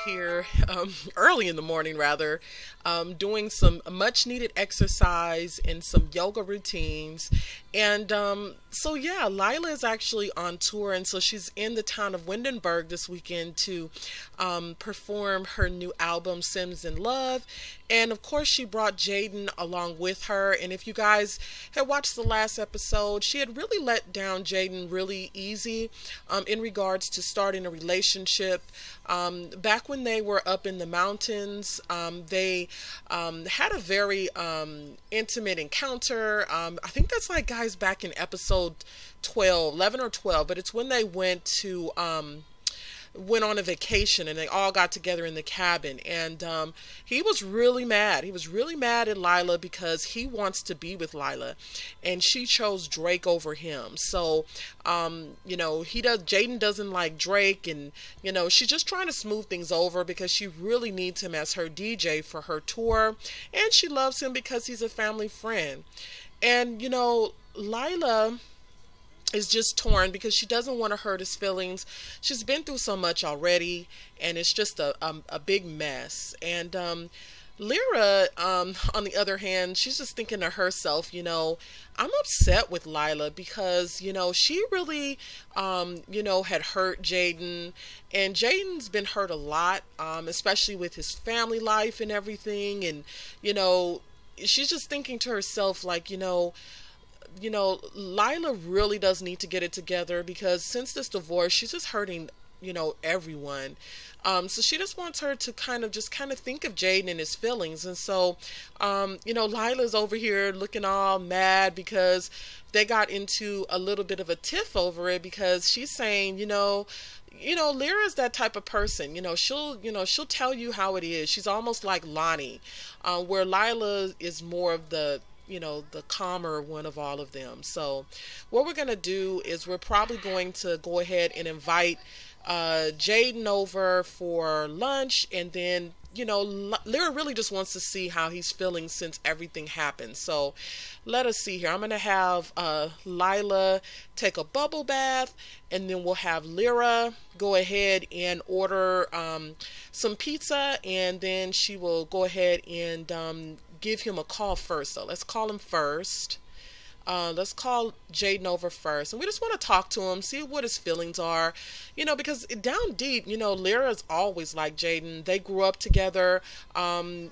here early in the morning, rather, doing some much needed exercise and some yoga routines. And so, yeah, Lylah is actually on tour, and so she's in the town of Windenburg this weekend to perform her new album, Sims in Love. And of course, she brought Jaden along with her. And if you guys had watched the last episode, she had really let down Jaden really easy in regards to starting a relationship. Back when they were up in the mountains, they had a very intimate encounter. I think that's like, guys, back in episode 12, 11 or 12, but it's when they went on a vacation and they all got together in the cabin, and he was really mad. He was really mad at Lylah because he wants to be with Lylah and she chose Drake over him. So Jaden doesn't like Drake, and she's just trying to smooth things over because she really needs him as her DJ for her tour, and she loves him because he's a family friend. And Lylah is just torn because she doesn't want to hurt his feelings. She's been through so much already, and it's just a big mess. And Lira, on the other hand, she's just thinking to herself, I'm upset with Lylah because, she really, had hurt Jaden, and Jaden's been hurt a lot, especially with his family life and everything. And, she's just thinking to herself, like, Lylah really does need to get it together because since this divorce, she's just hurting, everyone. So she just wants her to kind of think of Jaden and his feelings. And so, Lylah's over here looking all mad because they got into a little bit of a tiff over it, because she's saying, Lyra's that type of person. She'll tell you how it is. She's almost like Lonnie, where Lylah is more of the calmer one of all of them. So what we're going to do is we're probably going to go ahead and invite Jaden over for lunch, and then Lyra really just wants to see how he's feeling since everything happened. So let us see here. I'm going to have Lylah take a bubble bath, and then we'll have Lyra go ahead and order some pizza, and then she will go ahead and give him a call first. So let's call him first. Let's call Jaden over first, and we just want to talk to him, see what his feelings are, because down deep, Lyra's always like Jaden. They grew up together, and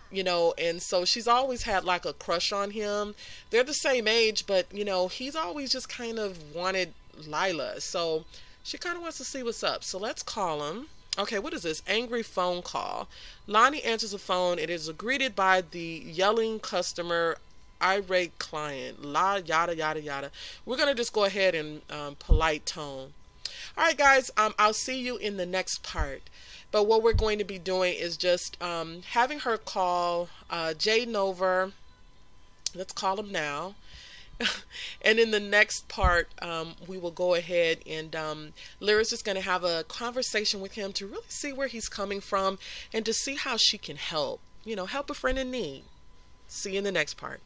so she's always had like a crush on him. They're the same age, but he's always just kind of wanted Lylah, so she kind of wants to see what's up. So let's call him. Okay, what is this? Angry phone call. Lonnie answers the phone. It is greeted by the yelling customer, irate client, yada yada yada. We're gonna just go ahead and polite tone. All right, guys. I'll see you in the next part. But what we're going to be doing is just having her call Jaden over. Let's call him now. And in the next part, we will go ahead and Lyra's just going to have a conversation with him to really see where he's coming from and to see how she can help, help a friend in need. See you in the next part.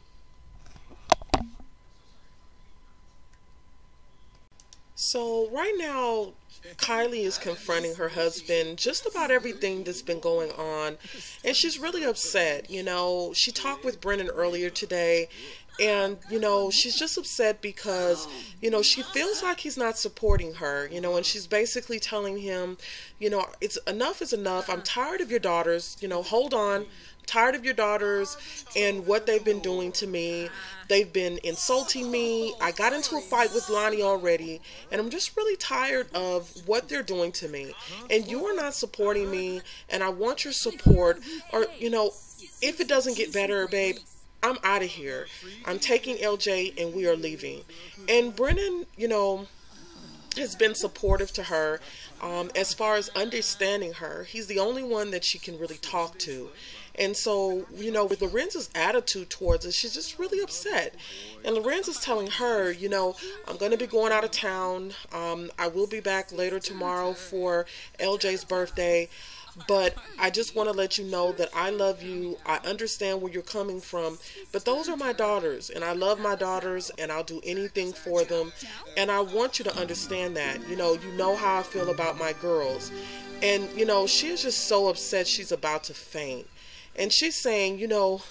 So right now, Kai Lee is confronting her husband just about everything that's been going on, and she's really upset. She talked with Brennan earlier today, and she's just upset because she feels like he's not supporting her, and she's basically telling him, it's enough is enough. I'm tired of your daughters, hold on. Tired of your daughters and what they've been doing to me. They've been insulting me. I got into a fight with Lonnie already, and I'm just really tired of what they're doing to me. And you are not supporting me, and I want your support. Or, if it doesn't get better, babe, I'm out of here. I'm taking LJ and we are leaving. And Brennan, has been supportive to her as far as understanding her. He's the only one that she can really talk to. And so, with Lorenz's attitude towards it, she's just really upset. And Lorenz is telling her, I'm going to be going out of town. I will be back later tomorrow for LJ's birthday. But I just want to let you know that I love you. I understand where you're coming from. But those are my daughters, and I love my daughters, and I'll do anything for them. And I want you to understand that. You know how I feel about my girls. And, you know, she is just so upset she's about to faint. And she's saying, you know,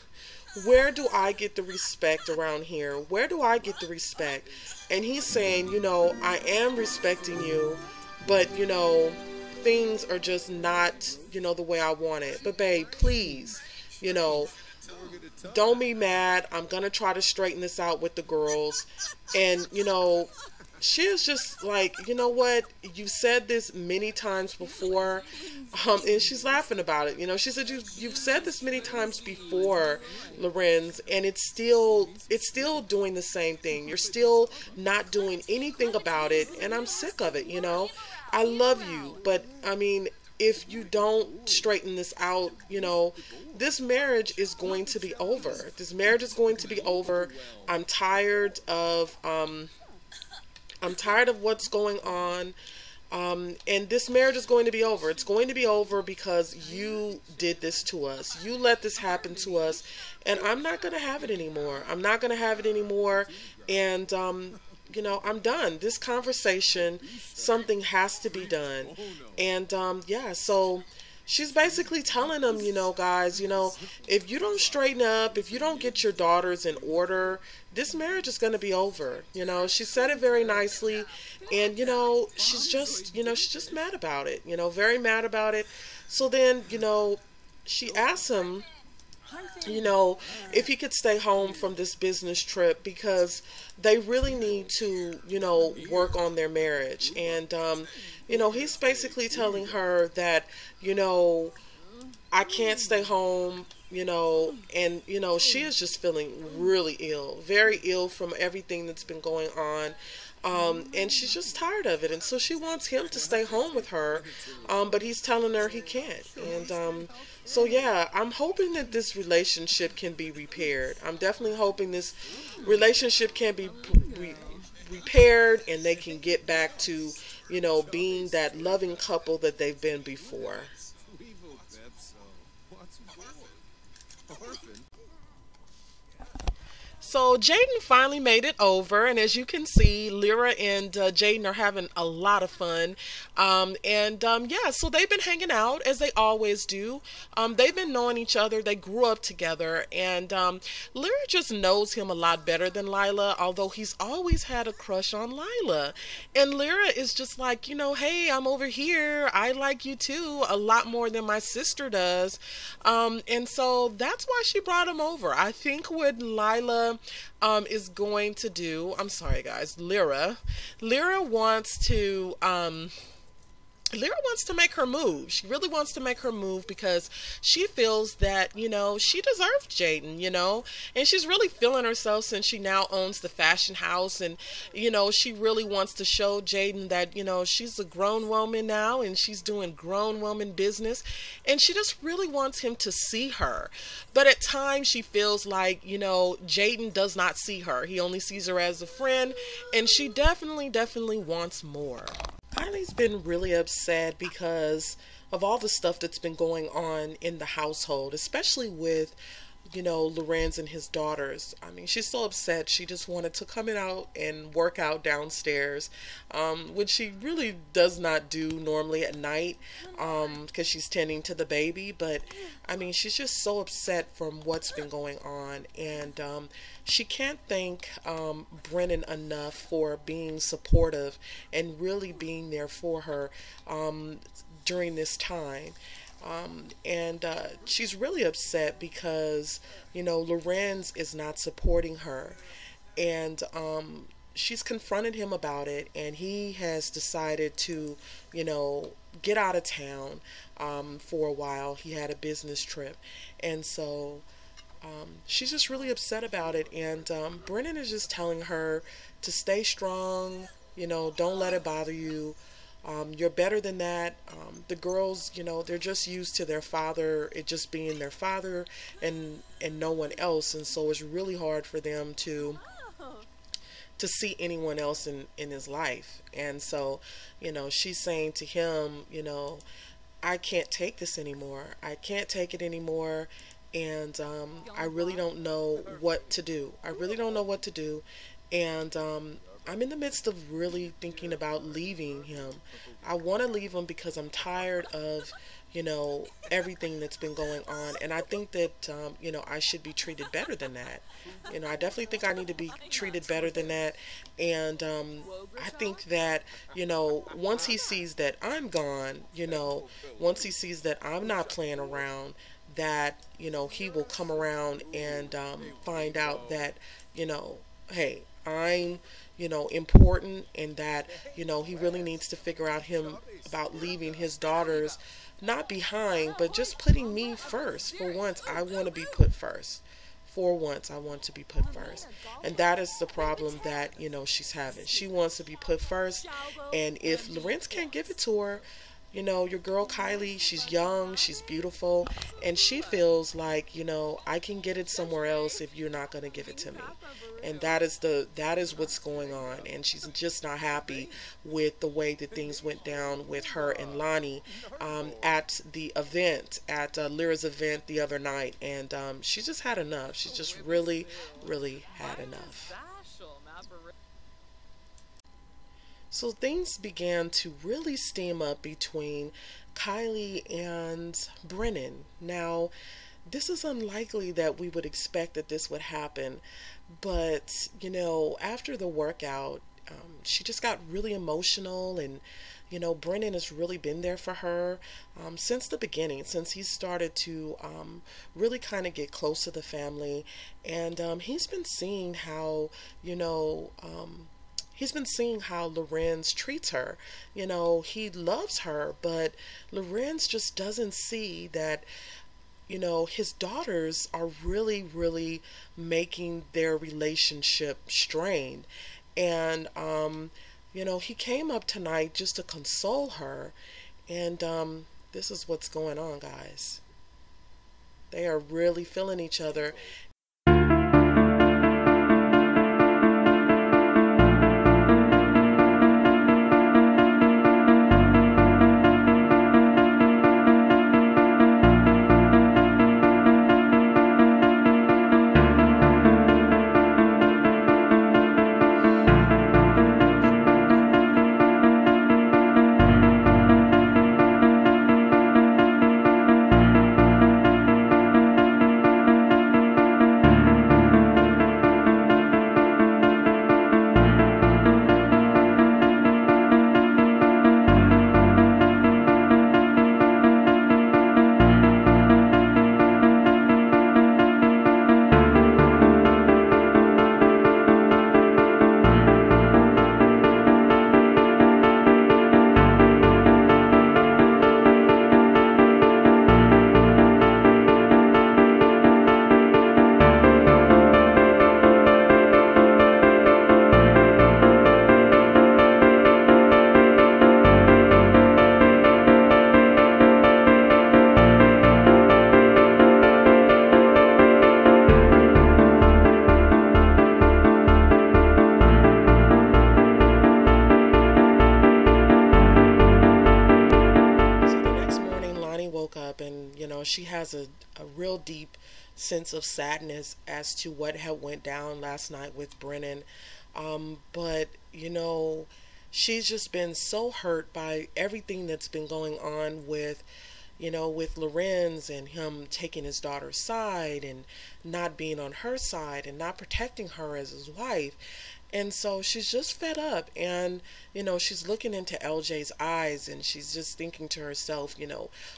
where do I get the respect around here? Where do I get the respect? And he's saying, you know, I am respecting you, but, you know, things are just not, you know, the way I want it. But babe, please, you know, don't be mad. I'm going to try to straighten this out with the girls. And, you know, she is just like, you know what? You've said this many times before. And she's laughing about it. You know, she said, you've said this many times before, Lorenz, and it's still doing the same thing. You're still not doing anything about it. And I'm sick of it, you know. I love you, but I mean, if you don't straighten this out, you know, this marriage is going to be over. This marriage is going to be over. I'm tired of what's going on. And this marriage is going to be over. It's going to be over because you did this to us. You let this happen to us, and I'm not going to have it anymore. I'm not going to have it anymore. And, you know, I'm done. This conversation, something has to be done. And, yeah, so she's basically telling them, you know, guys, you know, if you don't straighten up, if you don't get your daughters in order, this marriage is going to be over. You know, she said it very nicely. And, you know, she's just mad about it, you know, very mad about it. So then, you know, she asks him, you know, if he could stay home from this business trip because they really need to, you know, work on their marriage. And, you know, he's basically telling her that, you know, I can't stay home, you know, and, you know, she is just feeling really ill, very ill from everything that's been going on. And she's just tired of it. And so she wants him to stay home with her. But he's telling her he can't. And, so yeah, I'm hoping that this relationship can be repaired. I'm definitely hoping this relationship can be repaired and they can get back to, you know, being that loving couple that they've been before. So Jaden finally made it over, and as you can see, Lira and Jaden are having a lot of fun. Yeah, so they've been hanging out as they always do. They've been knowing each other. They grew up together, and Lira just knows him a lot better than Lylah, although he's always had a crush on Lylah. And Lira is just like, you know, hey, I'm over here. I like you too, a lot more than my sister does. And so that's why she brought him over. I think what Lylah is going to do, I'm sorry guys, Lira wants to make her move. She really wants to make her move because she feels that, you know, she deserves Jaden, you know, and she's really feeling herself since she now owns the fashion house. And, you know, she really wants to show Jaden that, you know, she's a grown woman now and she's doing grown woman business. And she just really wants him to see her. But at times she feels like, you know, Jaden does not see her. He only sees her as a friend, and she definitely wants more. Kai Lee's been really upset because of all the stuff that's been going on in the household, especially with, you know, Lorenz and his daughters. I mean, she's so upset. She just wanted to come out and work out downstairs, which she really does not do normally at night because she's tending to the baby. But, I mean, she's just so upset from what's been going on. And she can't thank Brennan enough for being supportive and really being there for her during this time. She's really upset because, you know, Lorenz is not supporting her, and she's confronted him about it, and he has decided to, you know, get out of town for a while. He had a business trip, and so she's just really upset about it. And Brennan is just telling her to stay strong, you know, don't let it bother you. You're better than that. The girls, you know, they're just used to their father, it just being their father and no one else. And so it's really hard for them to see anyone else in his life. And so, you know, she's saying to him, you know, I can't take this anymore. I can't take it anymore. And I really don't know what to do. I really don't know what to do. And I'm in the midst of really thinking about leaving him. I want to leave him because I'm tired of, everything that's been going on. And I think that, I should be treated better than that. I definitely think I need to be treated better than that. And I think that, once he sees that I'm gone, once he sees that I'm not playing around, that, he will come around and find out that, hey, I'm, important, and that, he really needs to figure out about leaving his daughters not behind, but just putting me first. For once, I want to be put first. For once, I want to be put first. And that is the problem that, she's having. She wants to be put first. And if Lorenz can't give it to her, your girl Kai Lee, she's young, she's beautiful, and she feels like, I can get it somewhere else if you're not going to give it to me. And that is what's going on. And she's just not happy with the way that things went down with her and Lonnie at the event, at Lyra's event the other night. And she just had enough. She just really, really had enough. So things began to really steam up between Kai Lee and Brennan. Now, this is unlikely that we would expect that this would happen, but, after the workout, she just got really emotional, and, Brennan has really been there for her since the beginning, since he started to really kind of get close to the family, and he's been seeing how, he's been seeing how Lorenz treats her. He loves her, but Lorenz just doesn't see that, his daughters are really, really making their relationship strained. And, he came up tonight just to console her. And this is what's going on, guys. They are really feeling each other. She has a real deep sense of sadness as to what had went down last night with Brennan. But, she's just been so hurt by everything that's been going on with, with Lorenz and him taking his daughter's side and not being on her side and not protecting her as his wife. And so she's just fed up, and, she's looking into LJ's eyes, and she's just thinking to herself,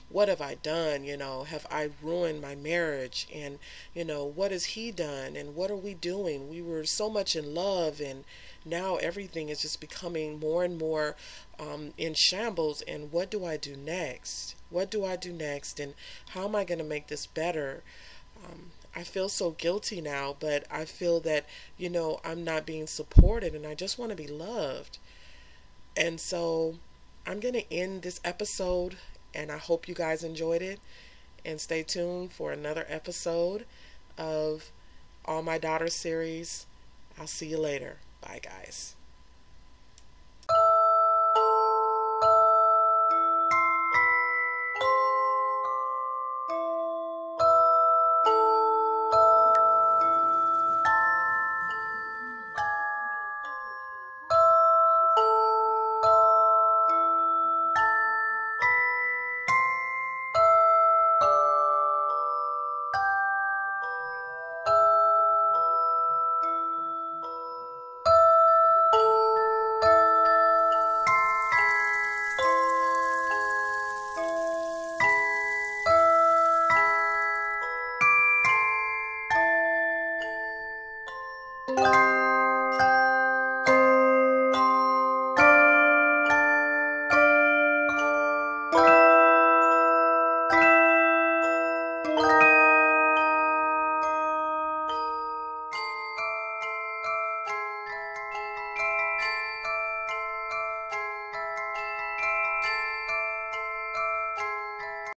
what have I done? Have I ruined my marriage? And, what has he done? And what are we doing? We were so much in love, and now everything is just becoming more and more in shambles. And what do I do next? What do I do next? And how am I going to make this better? I feel so guilty now, but I feel that, I'm not being supported, and I just want to be loved. And so I'm going to end this episode, and I hope you guys enjoyed it, and stay tuned for another episode of All My Daughters series. I'll see you later. Bye, guys.